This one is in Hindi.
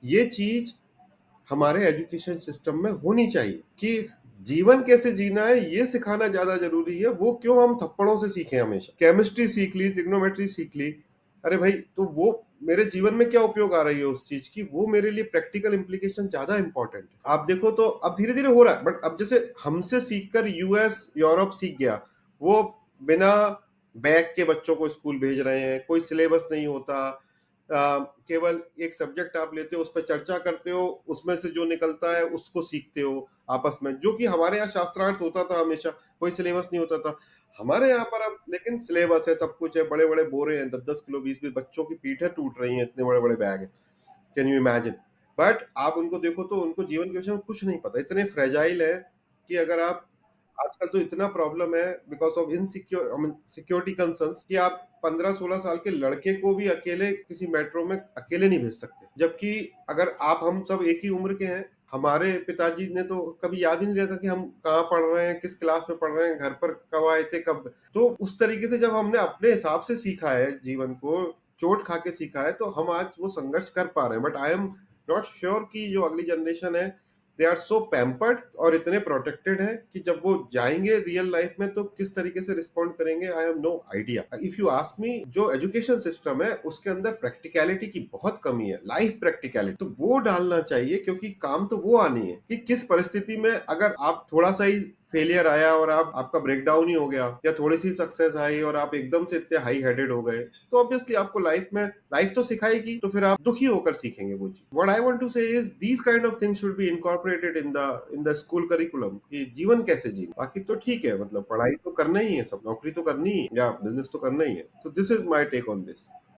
ये चीज हमारे एजुकेशन सिस्टम में होनी चाहिए कि जीवन कैसे जीना है ये सिखाना ज्यादा जरूरी है। वो क्यों हम थप्पड़ों से सीखें? हमेशा केमिस्ट्री सीख ली, ट्रिग्नोमेट्री सीख ली, अरे भाई तो वो मेरे जीवन में क्या उपयोग आ रही है उस चीज की? वो मेरे लिए प्रैक्टिकल इम्प्लीकेशन ज्यादा इंपॉर्टेंट है। आप देखो तो अब धीरे धीरे हो रहा है, बट अब जैसे हमसे सीखकर यूएस यूरोप सीख गया, वो बिना बैग के बच्चों को स्कूल भेज रहे हैं, कोई सिलेबस नहीं होता, केवल एक सब्जेक्ट आप लेते हो, उस पर चर्चा करते हो, उसमें से जो निकलता है उसको सीखते हो आपस में, जो कि हमारे यहाँ शास्त्रार्थ होता था हमेशा, कोई सिलेबस नहीं होता था। हमारे यहाँ पर अब लेकिन सिलेबस है, सब कुछ है, बड़े बड़े बोरे हैं, 10-10 किलो, 20-20, बच्चों की पीठें टूट रही हैं, इतने बड़े बड़े बैग हैं। Can you imagine? बट आप उनको देखो तो उनको जीवन के विषय में कुछ नहीं पता, इतने फ्रेजाइल है कि अगर आप आजकल तो इतना प्रॉब्लम है because of insecure security concerns कि आप 15-16 साल के लड़के को भी अकेले किसी मेट्रो में अकेले नहीं भेज सकते, जबकि अगर आप हम सब एक ही उम्र के हैं। हमारे पिताजी ने तो कभी याद ही नहीं रहता कि हम कहाँ पढ़ रहे हैं, किस क्लास में पढ़ रहे हैं, घर पर कब आए थे, कब। तो उस तरीके से जब हमने अपने हिसाब से सीखा है जीवन को, चोट खा के सीखा है, तो हम आज वो संघर्ष कर पा रहे हैं। But I am not sure कि जो अगली जनरेशन है, दे आर सो पैम्पर्ड और इतने प्रोटेक्टेड है कि जब वो जाएंगे रियल लाइफ में तो किस तरीके से रिस्पॉन्ड करेंगे, I have no idea. If you ask me, जो एजुकेशन सिस्टम है उसके अंदर प्रैक्टिकलिटी की बहुत कमी है, लाइफ प्रैक्टिकलिटी, तो वो डालना चाहिए, क्योंकि काम तो वो आनी है कि किस परिस्थिति में अगर आप थोड़ा सा ही फेलियर आया और आपका ब्रेकडाउन ही हो गया, या थोड़ी सी सक्सेस आई और आप एकदम से इतने हाई हेडेड हो गए, तो ऑब्वियसली आपको लाइफ तो सिखाएगी, तो फिर आप दुखी होकर सीखेंगे वो चीज। व्हाट आई वांट टू से is these kind of things should be incorporated in the school curriculum, कि जीवन कैसे जीना। बाकी तो ठीक है, मतलब पढ़ाई तो करना ही है, सब नौकरी तो करनी ही है, या बिजनेस तो करना ही है। So this is my take on this.